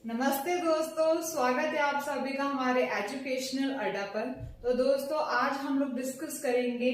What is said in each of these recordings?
नमस्ते दोस्तों, स्वागत है आप सभी का हमारे एजुकेशनल अड्डा पर। तो दोस्तों, आज हम लोग डिस्कस करेंगे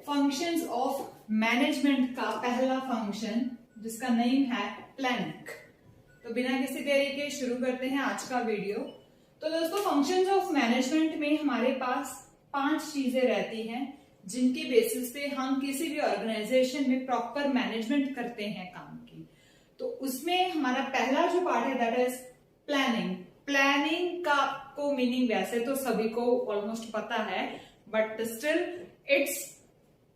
फंक्शंस ऑफ मैनेजमेंट का पहला फंक्शन, जिसका नेम है प्लानिंग। तो बिना किसी देरी के शुरू करते हैं आज का वीडियो। तो दोस्तों, फंक्शंस ऑफ मैनेजमेंट में हमारे पास 5 चीजें रहती हैं जिनकी बेसिस पे हम किसी भी ऑर्गेनाइजेशन में प्रॉपर मैनेजमेंट करते हैं काम की। तो उसमें हमारा पहला जो पार्ट है दैट इज प्लानिंग। प्लानिंग का को मीनिंग वैसे तो सभी को ऑलमोस्ट पता है, बट स्टिल इट्स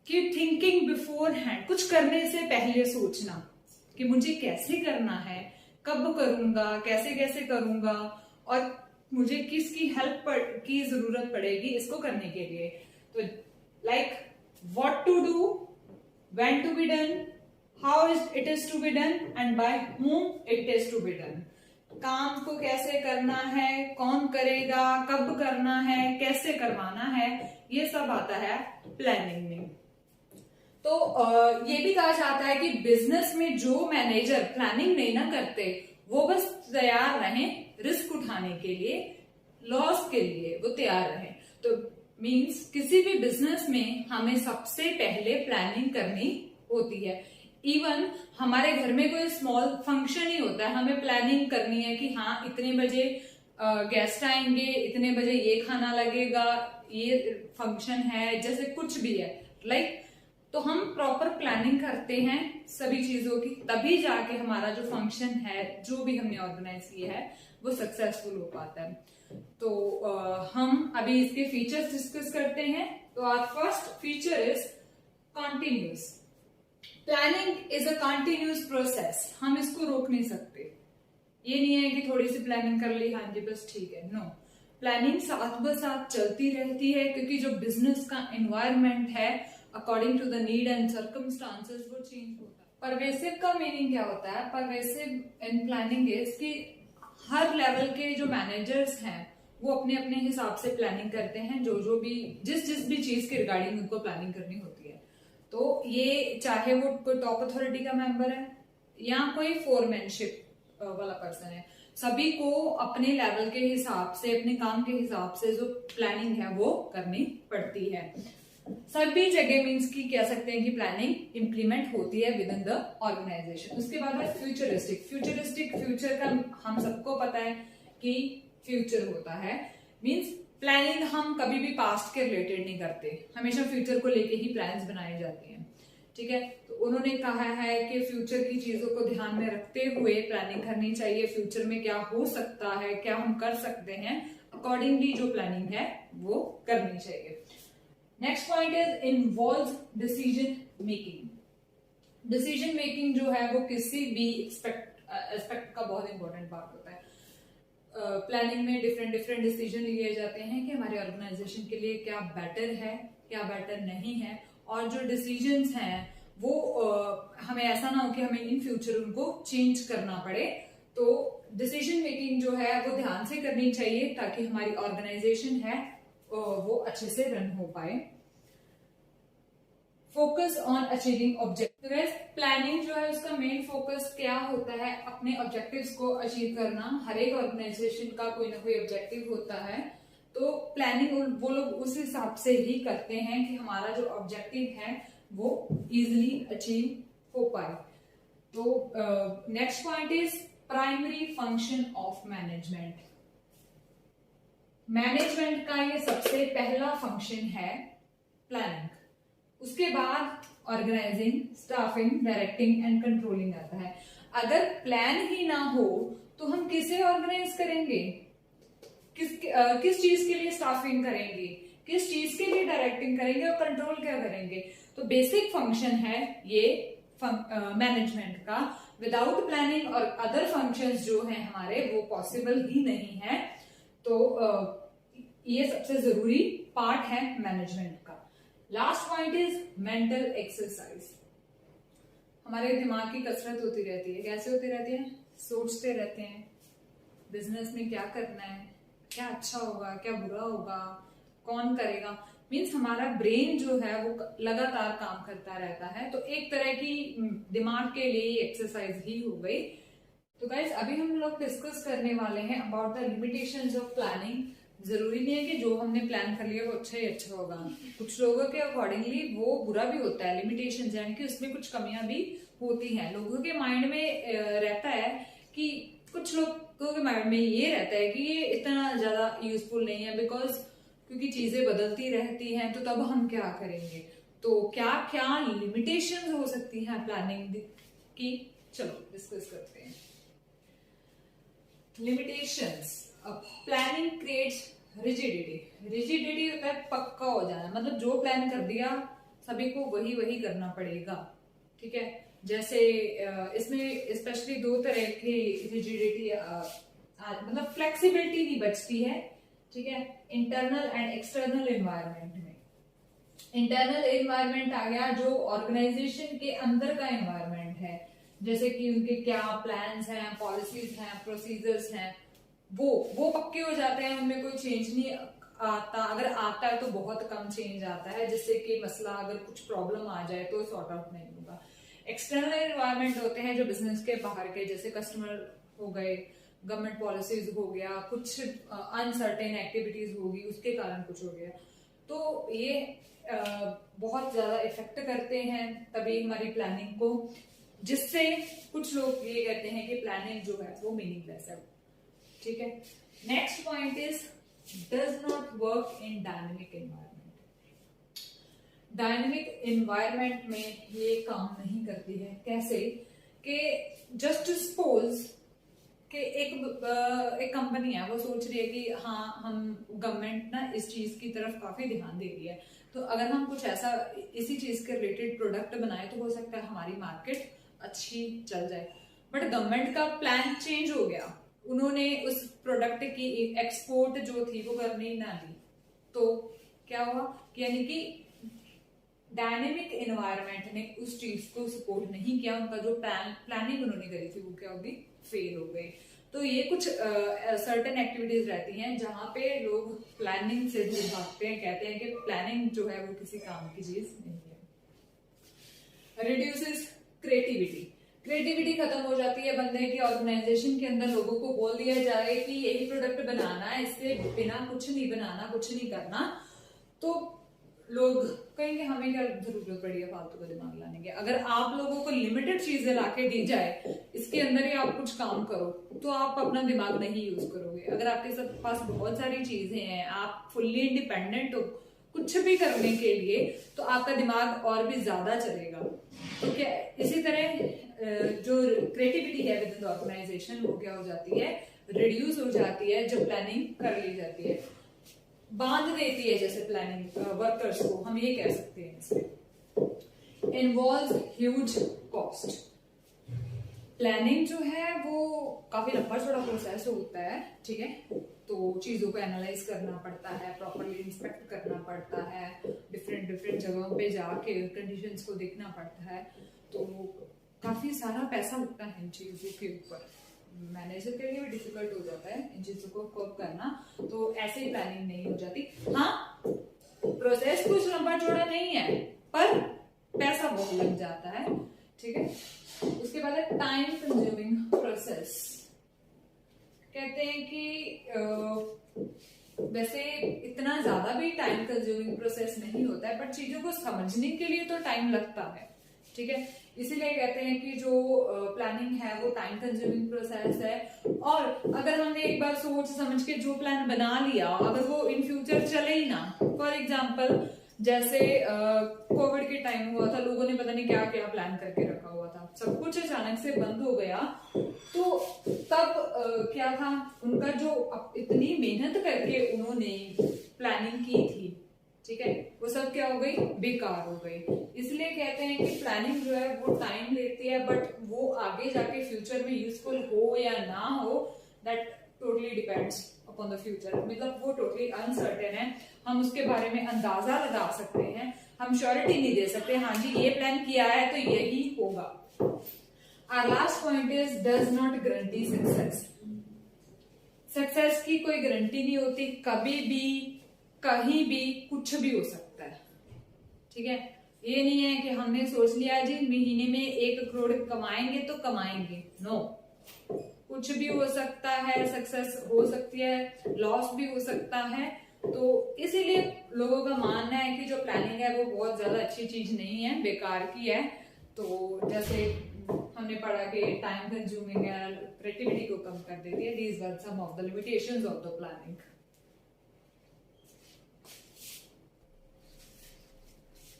की थिंकिंग बिफोर हैंड। कुछ करने से पहले सोचना कि मुझे कैसे करना है, कब करूंगा, कैसे कैसे करूंगा और मुझे किसकी हेल्प की जरूरत पड़ेगी इसको करने के लिए। तो like what to do, when to be done, how it is to be done and by whom it is to be done. काम को कैसे करना है, कौन करेगा, कब करना है, कैसे करवाना है, ये सब आता है प्लानिंग में। तो ये भी कहा जाता है कि बिजनेस में जो मैनेजर प्लानिंग नहीं ना करते वो बस तैयार रहें रिस्क उठाने के लिए, लॉस के लिए वो तैयार रहें। तो मींस किसी भी बिजनेस में हमें सबसे पहले प्लानिंग करनी होती है। इवन हमारे घर में कोई स्मॉल फंक्शन ही होता है, हमें प्लानिंग करनी है कि हाँ इतने बजे गेस्ट आएंगे, इतने बजे ये खाना लगेगा, ये फंक्शन है, जैसे कुछ भी है लाइक। तो हम प्रॉपर प्लानिंग करते हैं सभी चीजों की, तभी जाके हमारा जो फंक्शन है, जो भी हमने ऑर्गेनाइज किया है, वो सक्सेसफुल हो पाता है। तो हम अभी इसके फीचर्स डिस्कस करते हैं। तो our first feature is continuous. Planning is a continuous process. हम इसको रोक नहीं सकते। ये नहीं है कि थोड़ी सी प्लानिंग कर ली, हाँ जी बस ठीक है, नो। प्लानिंग साथ ब साथ चलती रहती है, क्योंकि जो बिजनेस का एनवायरनमेंट है according to the need and circumstances वो चेंज होता है। परवेसिव का मीनिंग क्या होता है? परवेसिव इन प्लानिंग इज कि हर लेवल के जो मैनेजर्स हैं वो अपने अपने हिसाब से प्लानिंग करते हैं, जो भी जिस भी चीज के रिगार्डिंग उनको प्लानिंग करनी होती है। तो ये चाहे वो कोई टॉप अथॉरिटी का मेंबर है या कोई फोरमैनशिप वाला पर्सन है, सभी को अपने लेवल के हिसाब से, अपने काम के हिसाब से जो प्लानिंग है वो करनी पड़ती है। सभी जगह मीन्स की कह सकते हैं कि प्लानिंग इंप्लीमेंट होती है विद इन द ऑर्गेनाइजेशन। उसके बाद है फ्यूचरिस्टिक। फ्यूचरिस्टिक, फ्यूचर का हम सबको पता है कि फ्यूचर होता है, मीन्स प्लानिंग हम कभी भी पास्ट के रिलेटेड नहीं करते, हमेशा फ्यूचर को लेके ही प्लान्स बनाए जाते हैं। ठीक है, तो उन्होंने कहा है कि फ्यूचर की चीजों को ध्यान में रखते हुए प्लानिंग करनी चाहिए। फ्यूचर में क्या हो सकता है, क्या हम कर सकते हैं, अकॉर्डिंगली जो प्लानिंग है वो करनी चाहिए। Next point is involve decision making. Decision making जो है वो किसी भी एस्पेक्ट का बहुत इंपॉर्टेंट पार्ट होता है। प्लानिंग में डिफरेंट डिसीजन लिए जाते हैं कि हमारे ऑर्गेनाइजेशन के लिए क्या बेटर है, क्या बेटर नहीं है, और जो डिसीजंस हैं वो हमें ऐसा ना हो कि हमें इन फ्यूचर उनको चेंज करना पड़े। तो डिसीजन मेकिंग जो है वो ध्यान से करनी चाहिए ताकि हमारी ऑर्गेनाइजेशन है वो अच्छे से रन हो पाए। Focus on achieving objective. Planning जो है उसका मेन फोकस क्या होता है? अपने ऑब्जेक्टिव्स को अचीव करना। हर एक ऑर्गेनाइजेशन का कोई ना कोई ऑब्जेक्टिव होता है, तो प्लानिंग वो लोग उस हिसाब से ही करते हैं कि हमारा जो ऑब्जेक्टिव है वो इजिली अचीव हो पाए। तो next point is primary function of management. Management का ये सबसे पहला फंक्शन है प्लानिंग। उसके बाद organising, staffing, directing and controlling आता है। अगर प्लान ही ना हो तो हम किसे ऑर्गेनाइज करेंगे, किस चीज के लिए स्टाफिंग करेंगे, किस चीज के लिए डायरेक्टिंग करेंगे और कंट्रोल क्या करेंगे? तो बेसिक फंक्शन है ये मैनेजमेंट का। विदाउट प्लानिंग और अदर फंक्शंस जो हैं हमारे वो पॉसिबल ही नहीं है। तो ये सबसे जरूरी पार्ट है मैनेजमेंट का। Last point is mental exercise. हमारे दिमाग की कसरत होती रहती है। कैसे होती रहती है? सोचते रहते हैं बिजनेस में क्या करना है, क्या अच्छा होगा, क्या बुरा होगा, कौन करेगा। मीन्स हमारा ब्रेन जो है वो लगातार काम करता रहता है। तो एक तरह की दिमाग के लिए एक्सरसाइज ही हो गई। तो गाइस अभी हम लोग डिस्कस करने वाले हैं about the limitations of planning. जरूरी नहीं है कि जो हमने प्लान कर लिया वो अच्छा ही अच्छा होगा, कुछ लोगों के अकॉर्डिंगली वो बुरा भी होता है। लिमिटेशंस यानी कि उसमें कुछ कमियां भी होती हैं। लोगों के माइंड में रहता है कि कुछ लोगों के माइंड में ये रहता है कि ये इतना ज्यादा यूजफुल नहीं है, बिकॉज क्योंकि चीजें बदलती रहती हैं, तो तब हम क्या करेंगे। तो क्या क्या लिमिटेशंस हो सकती हैं प्लानिंग की, चलो डिस्कस करते हैं। Limitations. Planning creates rigidity. Rigidity होता है पक्का हो जाना, मतलब जो प्लान कर दिया सभी को वही वही करना पड़ेगा। ठीक है, जैसे इसमें स्पेशली दो तरह की रिजिडिटी, मतलब फ्लेक्सिबिलिटी नहीं बचती है। ठीक है, इंटरनल एंड एक्सटर्नल एनवायरनमेंट में। इंटरनल एनवायरनमेंट आ गया जो ऑर्गेनाइजेशन के अंदर का एनवायरनमेंट है, जैसे कि उनके क्या प्लान्स हैं, पॉलिसीज हैं, प्रोसीजर्स हैं, वो पक्के हो जाते हैं, उनमें कोई चेंज नहीं आता। अगर आता है तो बहुत कम चेंज आता है, जिससे कि मसला अगर कुछ प्रॉब्लम आ जाए तो सॉर्ट आउट नहीं होगा। एक्सटर्नल एनवायरनमेंट होते हैं जो बिजनेस के बाहर के, जैसे कस्टमर हो गए, गवर्नमेंट पॉलिसीज हो गया, कुछ अनसर्टेन एक्टिविटीज होगी, उसके कारण कुछ हो गया, तो ये बहुत ज्यादा इफेक्ट करते हैं तभी हमारी प्लानिंग को, जिससे कुछ लोग ये कहते हैं कि प्लानिंग जो है वो मीनिंगलेस है। ठीक है, next point is does not work in dynamic environment. Dynamic environment में ये काम नहीं करती है। कैसे कि जस्ट सपोज कि एक कंपनी है, वो सोच रही है कि हाँ हम गवर्नमेंट ना इस चीज की तरफ काफी ध्यान दे रही है, तो अगर हम कुछ ऐसा इसी चीज के रिलेटेड प्रोडक्ट बनाए तो हो सकता है हमारी मार्केट अच्छी चल जाए। बट गवर्नमेंट का प्लान चेंज हो गया, उन्होंने उस प्रोडक्ट की एक्सपोर्ट जो थी वो करनी ना दी, तो क्या हुआ, यानी कि डायनेमिक एनवायरनमेंट ने उस चीज को सपोर्ट नहीं किया। उनका जो प्लानिंग उन्होंने करी थी वो क्या होगी, फेल हो गई। तो ये कुछ सर्टेन एक्टिविटीज रहती हैं जहां पे लोग प्लानिंग से दूर भागते हैं, कहते हैं कि प्लानिंग जो है वो किसी काम की चीज नहीं है। Reduces creativity. क्रिएटिविटी खत्म हो जाती है बंदे की। ऑर्गेनाइजेशन के अंदर लोगों को बोल दिया जाए कि यही प्रोडक्ट बनाना है, इससे बिना कुछ नहीं बनाना, कुछ नहीं करना, तो लोग कहेंगे हमें क्या जरूरत पड़ी है फालतू का दिमाग लाने की। अगर आप लोगों को लिमिटेड चीजें लाके दी जाए, इसके अंदर ही आप कुछ काम करो, तो आप अपना दिमाग नहीं यूज करोगे। अगर आपके पास बहुत सारी चीजें हैं, आप फुल्ली इंडिपेंडेंट हो कुछ भी करने के लिए, तो आपका दिमाग और भी ज्यादा चलेगा। तो क्या इसी तरह जो क्रिएटिविटी है विद इन द ऑर्गेनाइजेशन वो क्या हो जाती है, रिड्यूस हो जाती है जब प्लानिंग कर ली जाती है, बांध देती है जैसे प्लानिंग वर्कर्स को, हम ये कह सकते हैं। इसमें इन्वॉल्व ह्यूज कॉस्ट। प्लानिंग जो है वो काफी लंबा चौड़ा प्रोसेस होता है। ठीक है, तो चीजों को एनालाइज करना पड़ता है, प्रॉपरली इंस्पेक्ट करना पड़ता है, डिफरेंट जगहों पे जाके कंडीशंस को देखना पड़ता है, तो काफी सारा पैसा लगता है इन चीजों के ऊपर। मैनेजर के लिए भी डिफिकल्ट हो जाता है इन चीजों को कोप करना, तो ऐसे ही प्लानिंग नहीं हो जाती। हाँ, प्रोसेस कुछ लंबा चौड़ा नहीं है पर पैसा बहुत लग जाता है। ठीक है, उसके बाद है टाइम कंज्यूमिंग प्रोसेस। कहते हैं कि वैसे इतना ज्यादा भी टाइम कंज्यूमिंग प्रोसेस नहीं होता है, बट चीजों को समझने के लिए तो टाइम लगता है। ठीक है, इसीलिए कहते हैं कि जो प्लानिंग है वो टाइम कंज्यूमिंग प्रोसेस है। और अगर हमने एक बार सोच समझ के जो प्लान बना लिया, अगर वो इन फ्यूचर चले ही ना, फॉर एग्जाम्पल जैसे कोविड के टाइम हुआ था, लोगों ने पता नहीं क्या क्या प्लान करके रखा हुआ था, सब कुछ अचानक से बंद हो गया, तो तब क्या था, उनका जो इतनी मेहनत करके उन्होंने प्लानिंग की थी, ठीक है, वो सब क्या हो गई, बेकार हो गई। इसलिए कहते हैं कि प्लानिंग जो है वो टाइम लेती है, बट वो आगे जाके फ्यूचर में यूजफुल हो या ना हो, that totally depends upon the future. मतलब वो टोटली अनसर्टेन है, हम उसके बारे में अंदाजा लगा सकते हैं, हम श्योरिटी नहीं दे सकते हाँ जी ये प्लान किया है तो यही होगा। Our last point is does not guarantee success. Success की कोई गारंटी नहीं होती, कभी भी कहीं भी कुछ भी हो सकता है। ठीक है, ये नहीं है कि हमने सोच लिया जी महीने में 1 करोड़ कमाएंगे तो कमाएंगे, नो। कुछ भी हो सकता है, सक्सेस हो सकती है, लॉस भी हो सकता है। तो इसीलिए लोगों का मानना है कि जो प्लानिंग है वो बहुत ज्यादा अच्छी चीज नहीं है, बेकार की है। तो जैसे हमने पढ़ा कि टाइम कंज्यूमिंग है, क्रिएटिविटी को कम कर देती है। These were some of the limitations of the planning.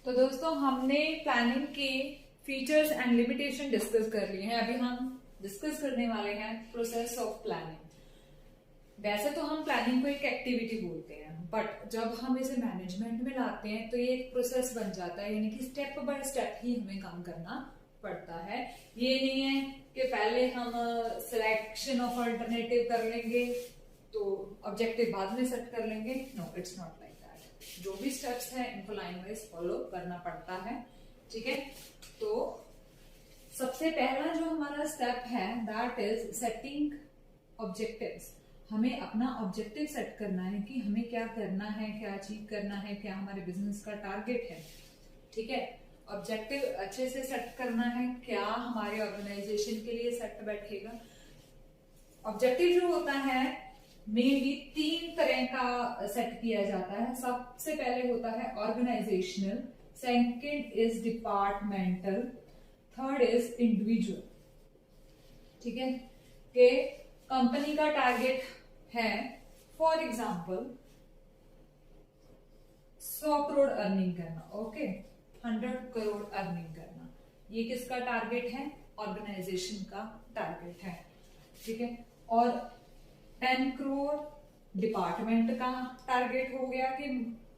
तो दोस्तों हमने प्लानिंग के फीचर्स एंड लिमिटेशन डिस्कस कर लिए हैं। अभी हम डिस्कस करने वाले हैं प्रोसेस ऑफ प्लानिंग। वैसे तो हम प्लानिंग को एक एक्टिविटी बोलते हैं, बट जब हम इसे मैनेजमेंट में लाते हैं तो ये एक प्रोसेस बन जाता है, यानी कि स्टेप बाय स्टेप ही हमें काम करना पड़ता है। ये नहीं है कि पहले हम सिलेक्शन ऑफ अल्टरनेटिव कर लेंगे तो ऑब्जेक्टिव बाद में सेट कर लेंगे। No, it's not like that. जो भी स्टेप्स हैं इनको लाइन वाइज फॉलो करना पड़ता है, ठीक है। तो सबसे पहला जो हमारा स्टेप है दैट इज सेटिंग ऑब्जेक्टिव्स। हमें अपना ऑब्जेक्टिव सेट करना है कि हमें क्या करना है, क्या अचीव करना है, क्या हमारे बिजनेस का टारगेट है, ठीक है। ऑब्जेक्टिव अच्छे से सेट करना है, क्या हमारे ऑर्गेनाइजेशन के लिए सेट बैठेगा। ऑब्जेक्टिव जो होता है मेनली 3 तरह का सेट किया जाता है। सबसे पहले होता है organisational, second is departmental, third is individual, ठीक है। कि कंपनी का टारगेट है फॉर एग्जाम्पल 100 करोड़ अर्निंग करना, ओके, 100 करोड़ अर्निंग करना, ये किसका टारगेट है? ऑर्गेनाइजेशन का टारगेट है, ठीक है। और 10 करोड़ डिपार्टमेंट का टारगेट हो गया कि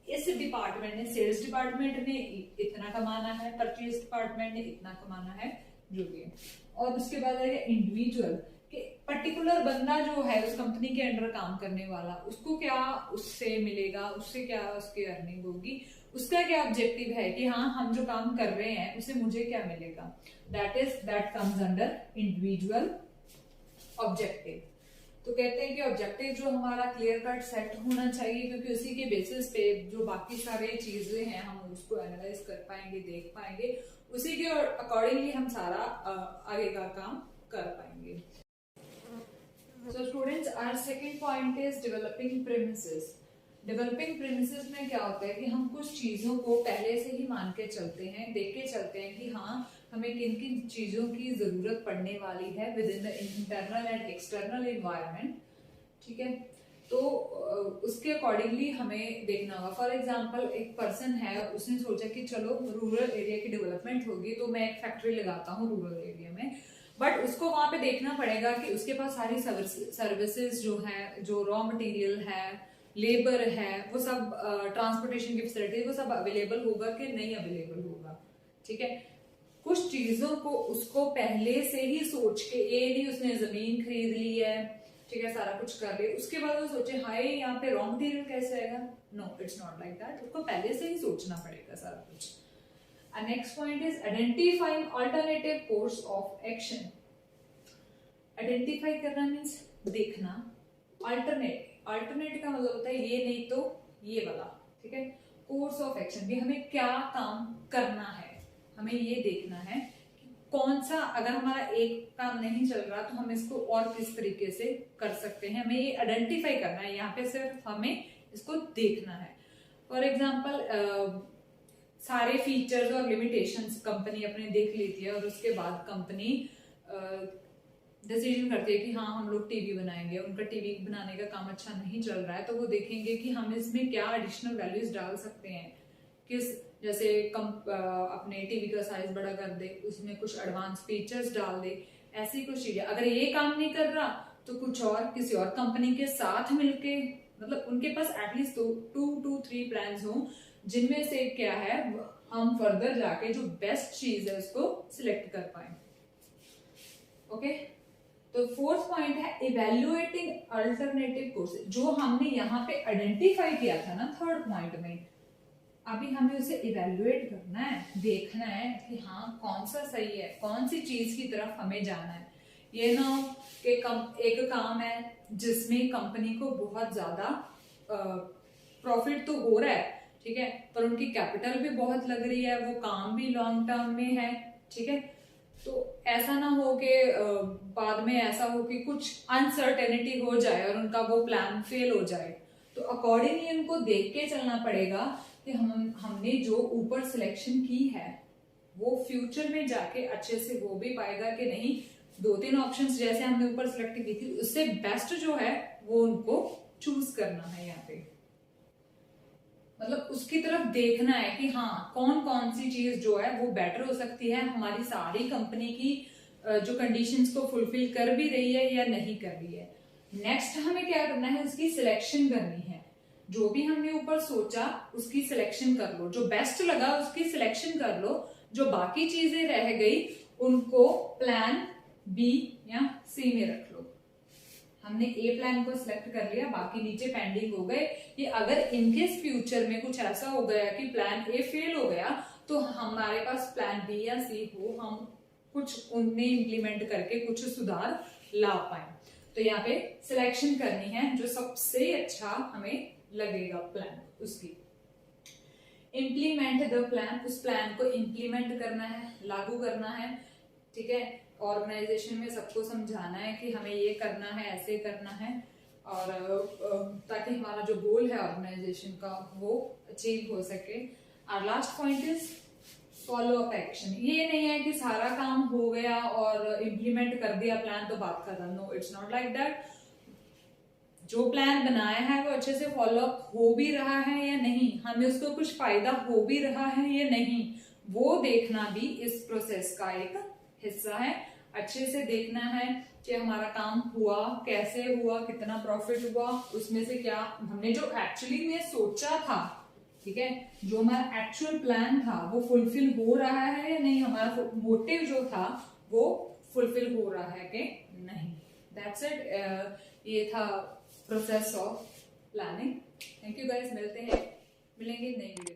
इस डिपार्टमेंट ने, सेल्स डिपार्टमेंट ने इतना कमाना है, परचेज डिपार्टमेंट ने इतना कमाना है, जो भी है। और उसके बाद आएगा इंडिविजुअल, कि पर्टिकुलर बंदा जो है उस कंपनी के अंडर काम करने वाला, उसको क्या उससे मिलेगा, उससे क्या उसकी अर्निंग होगी, उसका क्या ऑब्जेक्टिव है कि हाँ हम जो काम कर रहे हैं उससे मुझे क्या मिलेगा। That comes under individual objective. तो कहते हैं कि ऑब्जेक्टिव जो हमारा क्लियर कट सेट होना चाहिए, क्योंकि उसी के बेसिस पे जो बाकी सारे चीजें हैं हम उसको एनालाइज कर पाएंगे, देख पाएंगे, उसी के अकॉर्डिंगली हम सारा आगे का काम कर पाएंगे। So students, our second point is developing premises. Developing premises में क्या होता है कि हम कुछ चीजों को पहले से ही मान के चलते हैं, देख के चलते हैं कि हाँ हमें किन किन चीजों की जरूरत पड़ने वाली है with in the internal and external environment, ठीक है। तो उसके अकॉर्डिंगली हमें देखना होगा। फॉर एग्जाम्पल एक पर्सन है, उसने सोचा कि चलो रूरल एरिया की डेवलपमेंट होगी तो मैं एक फैक्ट्री लगाता हूँ रूरल एरिया में, बट उसको वहां पे देखना पड़ेगा कि उसके पास सारी सर्विसेज जो है, जो रॉ मटेरियल है, लेबर है, वो सब ट्रांसपोर्टेशन की फैसिलिटी, वो सब अवेलेबल होगा कि नहीं अवेलेबल होगा, ठीक है। कुछ चीजों को उसको पहले से ही सोच के, ये नहीं उसने जमीन खरीद ली है, ठीक है, सारा कुछ कर ले, उसके बाद वो सोचे हाय यहाँ पे रॉ मटेरियल कैसे आएगा। No, it's not like that. उसको पहले से ही सोचना पड़ेगा सारा कुछ। Next point is identifying alternative course of action. Identify करना मीन्स देखना, अल्टरनेट का मतलब होता है ये नहीं तो ये वाला, ठीक है। कोर्स ऑफ एक्शन भी हमें क्या काम करना है, हमें ये देखना है कि कौन सा, अगर हमारा एक काम नहीं चल रहा तो हम इसको और किस तरीके से कर सकते हैं, हमें ये आइडेंटिफाई करना है। यहाँ पे सिर्फ हमें इसको देखना है। फॉर एग्जाम्पल सारे फीचर्स और लिमिटेशंस कंपनी अपने देख लेती है और उसके बाद कंपनी डिसीजन करती है कि हाँ हम लोग टीवी बनाएंगे। उनका टीवी बनाने का काम अच्छा नहीं चल रहा है तो वो देखेंगे कि हम इसमें क्या एडिशनल वैल्यूज डाल सकते हैं, किस, जैसे अपने टीवी का साइज बड़ा कर दे, उसमें कुछ एडवांस फीचर्स डाल दे, ऐसी कुछ चीजें। अगर ये काम नहीं कर रहा तो कुछ और किसी और कंपनी के साथ मिलके, मतलब उनके पास एटलीस्ट 2 to 3 प्लान्स हों जिनमें से क्या है हम फर्दर जाके जो बेस्ट चीज है उसको सिलेक्ट कर पाए, ओके। तो फोर्थ पॉइंट है इवेल्युएटिंग अल्टरनेटिव कोर्सेज, जो हमने यहाँ पे आइडेंटिफाई किया था ना थर्ड पॉइंट में, अभी हमें उसे इवेल्युएट करना है, देखना है कि हाँ कौन सा सही है, कौन सी चीज की तरफ हमें जाना है। ये ना हो कि एक काम है जिसमें कंपनी को बहुत ज्यादा प्रॉफिट तो हो रहा है, ठीक है, पर उनकी कैपिटल भी बहुत लग रही है, वो काम भी लॉन्ग टर्म में है, ठीक है, तो ऐसा ना हो कि बाद में ऐसा हो कि कुछ अनसर्टेनिटी हो जाए और उनका वो प्लान फेल हो जाए। तो अकॉर्डिंगली उनको देख के चलना पड़ेगा कि हमने जो ऊपर सिलेक्शन की है वो फ्यूचर में जाके अच्छे से हो भी पाएगा कि नहीं। 2-3 ऑप्शंस जैसे हमने ऊपर सिलेक्ट की थी, उससे बेस्ट जो है वो उनको चूज करना है। यहाँ पे मतलब उसकी तरफ देखना है कि हाँ कौन कौन सी चीज जो है वो बेटर हो सकती है, हमारी सारी कंपनी की जो कंडीशंस को फुलफिल कर भी रही है या नहीं कर रही है। नेक्स्ट हमें क्या करना है, उसकी सिलेक्शन करनी है। जो भी हमने ऊपर सोचा उसकी सिलेक्शन कर लो, जो बेस्ट लगा उसकी सिलेक्शन कर लो, जो बाकी चीजें रह गई उनको प्लान बी या सी में रख लो। हमने ए प्लान को सिलेक्ट कर लिया, बाकी नीचे पेंडिंग हो गए कि अगर इनकेस फ्यूचर में कुछ ऐसा हो गया कि प्लान ए फेल हो गया तो हमारे पास प्लान बी या सी हो, हम कुछ उनमें इंप्लीमेंट करके कुछ सुधार ला पाए। तो यहाँ पे सिलेक्शन करनी है जो सबसे अच्छा हमें लगेगा प्लान, उसकी इम्प्लीमेंट द प्लान, उस प्लान को इम्प्लीमेंट करना है, लागू करना है। ठीक है, ऑर्गेनाइजेशन में सबको समझाना है कि हमें ये करना है, ऐसे करना है, और ताकि हमारा जो गोल है ऑर्गेनाइजेशन का वो अचीव हो सके। और last point is follow up action. ये नहीं है कि सारा काम हो गया और इम्प्लीमेंट कर दिया प्लान तो बात खत्म। No, it's not like that. जो प्लान बनाया है वो अच्छे से फॉलो अप हो भी रहा है या नहीं, हमें उसको कुछ फायदा हो भी रहा है या नहीं, वो देखना भी इस प्रोसेस का एक हिस्सा है। अच्छे से देखना है कि हमारा काम हुआ, कैसे हुआ, कितना प्रॉफिट हुआ, उसमें से क्या हमने जो एक्चुअली में सोचा था, ठीक है, जो हमारा एक्चुअल प्लान था वो फुलफिल हो रहा है या नहीं, हमारा मोटिव जो था वो फुलफिल हो रहा है कि नहीं। That's it. ये था process of planning. Thank you guys, मिलेंगे नई वीडियो।